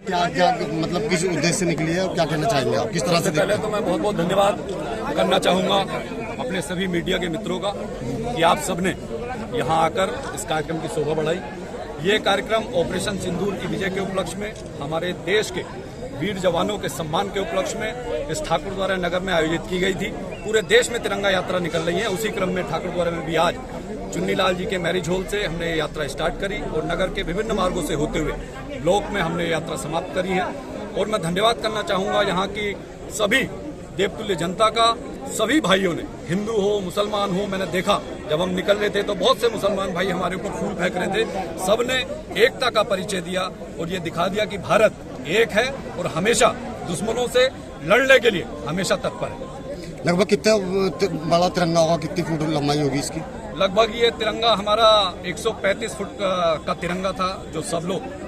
क्या क्या मतलब किस उद्देश्य से निकली है और क्या कहना चाहेंगे आप, किस तरह से? पहले तो मैं बहुत बहुत धन्यवाद करना चाहूँगा अपने सभी मीडिया के मित्रों का कि आप सबने यहाँ आकर इस कार्यक्रम की शोभा बढ़ाई। ये कार्यक्रम ऑपरेशन सिंदूर की विजय के उपलक्ष्य में, हमारे देश के वीर जवानों के सम्मान के उपलक्ष्य में इस ठाकुर द्वारा नगर में आयोजित की गई थी। पूरे देश में तिरंगा यात्रा निकल रही है। उसी क्रम में ठाकुर द्वारा में भी आज चुन्नीलाल जी के मैरिज हॉल से हमने यात्रा स्टार्ट करी और नगर के विभिन्न मार्गों से होते हुए ब्लॉक में हमने यात्रा समाप्त करी है। और मैं धन्यवाद करना चाहूँगा यहाँ की सभी देवतुल्य जनता का, सभी भाइयों ने, हिंदू हो मुसलमान हो। मैंने देखा जब हम निकल रहे थे तो बहुत से मुसलमान भाई हमारे ऊपर फूल फेंक रहे थे। सबने एकता का परिचय दिया और ये दिखा दिया कि भारत एक है और हमेशा दुश्मनों से लड़ने के लिए हमेशा तत्पर है। लगभग कितना बड़ा तिरंगा होगा, कितनी फुट लंबाई होगी इसकी? लगभग ये तिरंगा हमारा 135 फुट का तिरंगा था, जो सब लोग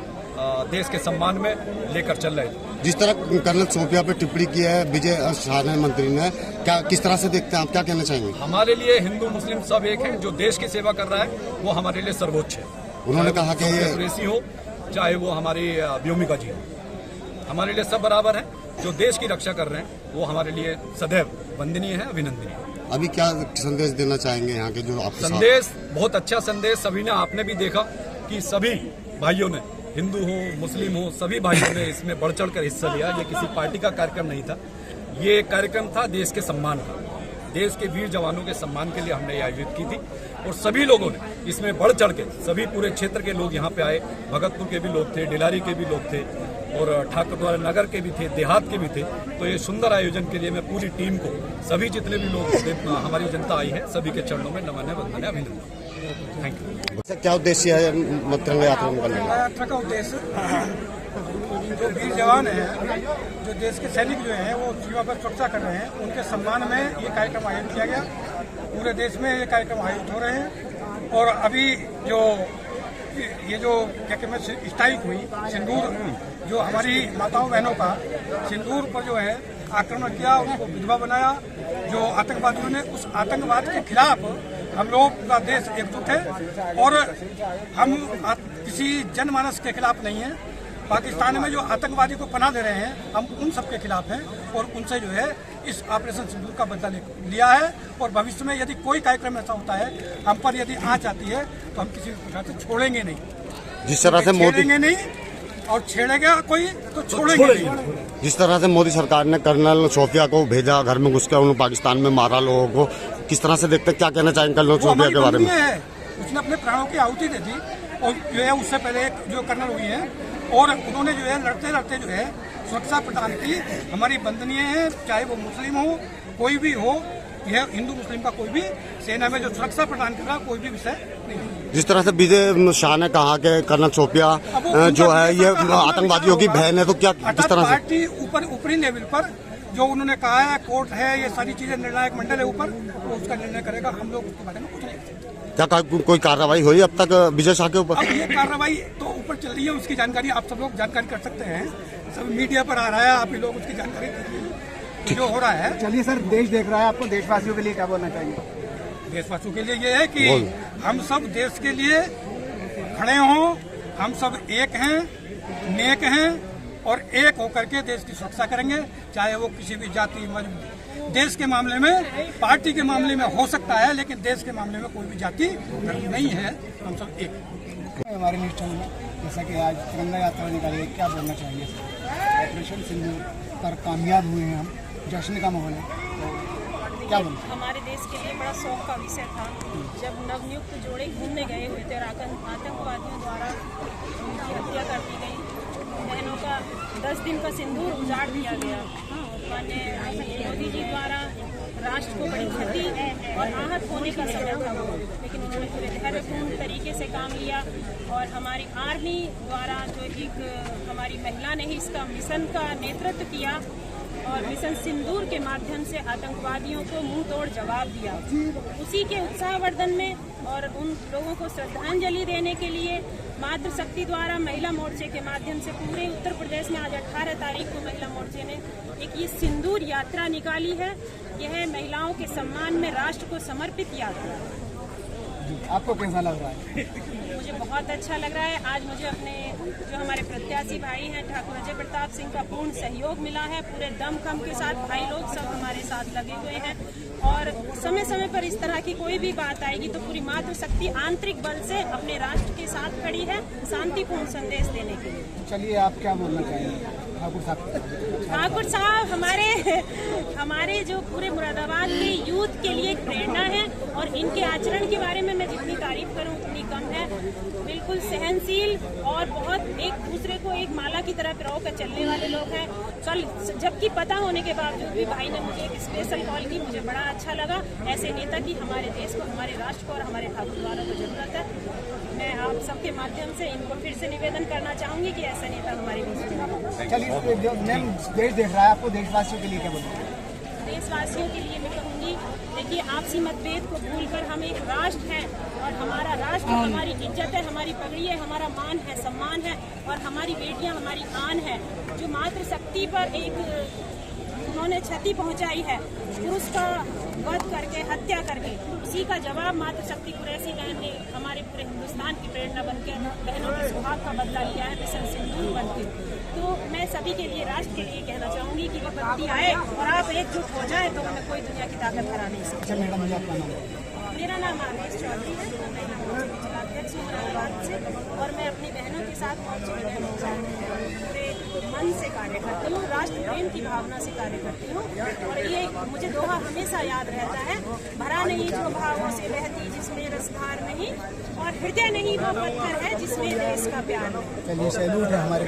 देश के सम्मान में लेकर चल रहे थे। जिस तरह कर्नल सोफिया पे टिप्पणी की है विजय शाह मंत्री ने, क्या किस तरह से देखते हैं आप, क्या कहना चाहेंगे? हमारे लिए हिंदू मुस्लिम सब एक है। जो देश की सेवा कर रहा है वो हमारे लिए सर्वोच्च है। उन्होंने कहा कि ये कुरैशी हो चाहे वो हमारी व्योमिका जी हो, हमारे लिए सब बराबर है। जो देश की रक्षा कर रहे हैं वो हमारे लिए सदैव वंदनीय है, अभिनंदनीय है। अभी क्या संदेश देना चाहेंगे यहाँ के जो आपके संदेश? बहुत अच्छा संदेश। सभी ने, आपने भी देखा कि सभी भाइयों ने, हिंदू हो मुस्लिम हो, सभी भाइयों ने इसमें बढ़ चढ़ कर हिस्सा लिया। ये किसी पार्टी का कार्यक्रम नहीं था, ये एक कार्यक्रम था देश के सम्मान का। देश के वीर जवानों के सम्मान के लिए हमने ये आयोजित की थी और सभी लोगों ने इसमें बढ़ चढ़ के, सभी पूरे क्षेत्र के लोग यहाँ पे आए। भगतपुर के भी लोग थे, डिलारी के भी लोग थे और ठाकुर द्वारा नगर के भी थे, देहात के भी थे। तो ये सुंदर आयोजन के लिए मैं पूरी टीम को, सभी जितने भी लोग हमारी जनता आई है, सभी के चरणों में नमन है, वंदन है, अभिनंदन। Thank you. क्या उद्देश्य है तिरंगा यात्रा निकालने का? यात्रा का उद्देश्य जो वीर जवान हैं, जो देश के सैनिक जो हैं वो सीमा पर सुरक्षा कर रहे हैं, उनके सम्मान में ये कार्यक्रम आयोजित किया गया। पूरे देश में ये कार्यक्रम आयोजित हो रहे हैं। और अभी जो ये जो क्या कहते हैं स्ट्राइक हुई, सिंदूर, जो हमारी माताओं बहनों का सिंदूर पर जो है आक्रमण किया, उसको विधवा बनाया जो आतंकवादियों ने, उस आतंकवाद के खिलाफ हम लोग का देश एकजुट है। और हम किसी जनमानस के खिलाफ नहीं है। पाकिस्तान में जो आतंकवादी को पनाह दे रहे हैं, हम उन सब के खिलाफ हैं और उनसे जो है इस ऑपरेशन सिंदूर का बदला लिया है। और भविष्य में यदि कोई कार्यक्रम ऐसा होता है, हम पर यदि आँच आती है, तो हम किसी प्रकार से छोड़ेंगे नहीं। जिस तरह से मोदी नहीं और छेड़ेगा कोई तो छोड़ेंगे नहीं। जिस तरह से मोदी सरकार ने कर्नल सोफिया को भेजा, घर में घुस कर उन्होंने पाकिस्तान में मारा लोगों को, किस तरह से देखते हैं, क्या कहना चाहेंगे कर्नल सोफिया के बारे में? उसने अपने प्राणों की आहुति दे दी और जो है उससे पहले जो कर्नल हुई है और उन्होंने जो है लड़ते लड़ते जो है सुरक्षा प्रदान की। हमारी वंदनीय है, चाहे वो मुस्लिम हो, कोई भी हो, यह हिंदू मुस्लिम का कोई भी सेना में जो सुरक्षा प्रदान कर रहा कोई भी विषय नहीं। जिस तरह से विजय शाह ने कहा कि कर्नल सोफिया जो है ये आतंकवादियों की बहन है, तो क्या किस तरह से पार्टी ऊपरी लेवल पर जो उन्होंने कहा है, कोर्ट है, ये सारी चीजें निर्णायक मंडल है ऊपर, वो उसका निर्णय करेगा। हम लोग उसके बारे में कुछ नहीं कर सकते। क्या कोई कार्रवाई हुई अब तक विजय शाह के ऊपर? अब ये कार्रवाई तो ऊपर चल रही है, उसकी जानकारी आप सब लोग जानकारी कर सकते हैं। सब मीडिया पर आ रहा है, आप ही लोग उसकी जानकारी करिए जो हो रहा है। चलिए सर, देश देख रहा है, आपको देशवासियों के लिए क्या बोलना चाहिए? देशवासियों के लिए ये है कि हम सब देश के लिए खड़े हों, हम सब एक हैं, नेक हैं और एक होकर के देश की सुरक्षा करेंगे। चाहे वो किसी भी जाति, देश के मामले में, पार्टी के मामले में हो सकता है, लेकिन देश के मामले में कोई भी जाति नहीं है। हम सब एक। हमारे न्यूज चैनल में जैसा कि आज तिरंगा यात्रा निकाली, क्या बोलना चाहिए? ऑपरेशन सिंदूर पर कामयाब हुए हैं हम, जश्न का माहौल है, तो क्या बोलना? हमारे देश के लिए बड़ा शौक का विषय था जब नवनियुक्त जोड़े घूमने गए हुए थे और आतंकवादियों द्वारा उनकी हत्या कर दी गई। बहनों का 10 दिन का सिंदूर उजाड़ दिया गया। माननीय मोदी जी द्वारा राष्ट्र को बड़ी क्षति और आहत होने का समय था वो, लेकिन उन्होंने पूरे धैर्यपूर्ण तरीके से काम लिया। और हमारी आर्मी द्वारा जो एक हमारी महिला ने ही इसका मिशन का नेतृत्व किया और मिशन सिंदूर के माध्यम से आतंकवादियों को मुंह तोड़ जवाब दिया। उसी के उत्साहवर्धन में और उन लोगों को श्रद्धांजलि देने के लिए मातृशक्ति द्वारा महिला मोर्चे के माध्यम से पूरे उत्तर प्रदेश में आज 18 तारीख को महिला मोर्चे ने एक ये सिंदूर यात्रा निकाली है। यह महिलाओं के सम्मान में राष्ट्र को समर्पित यात्रा है। आपको कैसा लग रहा है? मुझे बहुत अच्छा लग रहा है। आज मुझे अपने जो हमारे प्रत्याशी भाई हैं ठाकुर अजय प्रताप सिंह का पूर्ण सहयोग मिला है। पूरे दमखम के साथ भाई लोग सब हमारे साथ लगे हुए हैं और समय समय पर इस तरह की कोई भी बात आएगी तो पूरी मातृशक्ति आंतरिक बल से अपने राष्ट्र के साथ खड़ी है शांतिपूर्ण संदेश देने के लिए। चलिए, आप क्या बोलना चाहेंगे ठाकुर साहब? ठाकुर साहब हमारे जो पूरे मुरादाबाद के यूथ के लिए एक प्रेरणा है और इनके आचरण के बारे में मैं जितनी तारीफ करूं उतनी कम है। बिल्कुल सहनशील और बहुत एक दूसरे को एक माला की तरह पिरो कर चलने वाले लोग हैं। कल जबकि पता होने के बावजूद भी भाई ने मुझे एक स्पेशल कॉल की, मुझे बड़ा अच्छा लगा। ऐसे नेता की हमारे देश को, हमारे राष्ट्र को और हमारे ठाकुर वालों को जरूरत है। मैं आप सबके माध्यम से इनको फिर से निवेदन करना चाहूंगी कि ऐसा नेता हमारे बीच में। चलिए, जो मैम देश देख रहा है, आपको देशवासियों के लिए क्या बोलना है? देशवासियों के लिए मैं कहूँगी, देखिए आपसी मतभेद को भूलकर हम एक राष्ट्र हैं और हमारा राष्ट्र हमारी इज्जत है, हमारी पगड़ी है, हमारा मान है, सम्मान है और हमारी बेटियां हमारी आन है। जो मातृशक्ति पर एक उन्होंने क्षति पहुंचाई है, पुरुष का वध करके, हत्या करके, उसी का जवाब मातृशक्ति कुरैशी बहन ने हमारे पूरे हिंदुस्तान की प्रेरणा बनकर बहनों के सुहाग का बदला लिया है मिशन सिंदूर बनके। तो मैं सभी के लिए, राष्ट्र के लिए कहना चाहूंगी कि वो बंदी आए और आप एकजुट हो जाए तो हमें कोई दुनिया की ताकत हरा नहीं सकती। अच्छा मैडम, मुझे आपका नाम? मेरा नाम आवेश चौधरी है, मैं महिला मोर्चे की जिलाध्यक्ष हूँ मुरादाबाद से और मैं अपनी बहनों के साथ मोर्चे में पूरे मन से कार्य करती हूँ, राष्ट्र प्रेम की भावना से कार्य करती हूँ। और ये मुझे दोहा हमेशा याद रहता है, भरा नहीं जो भावों से बहती जिसमें रसधार नहीं और हृदय नहीं वो पत्थर है जिसमें देश का प्यार है। चलिए, सैल्यूट है हमारे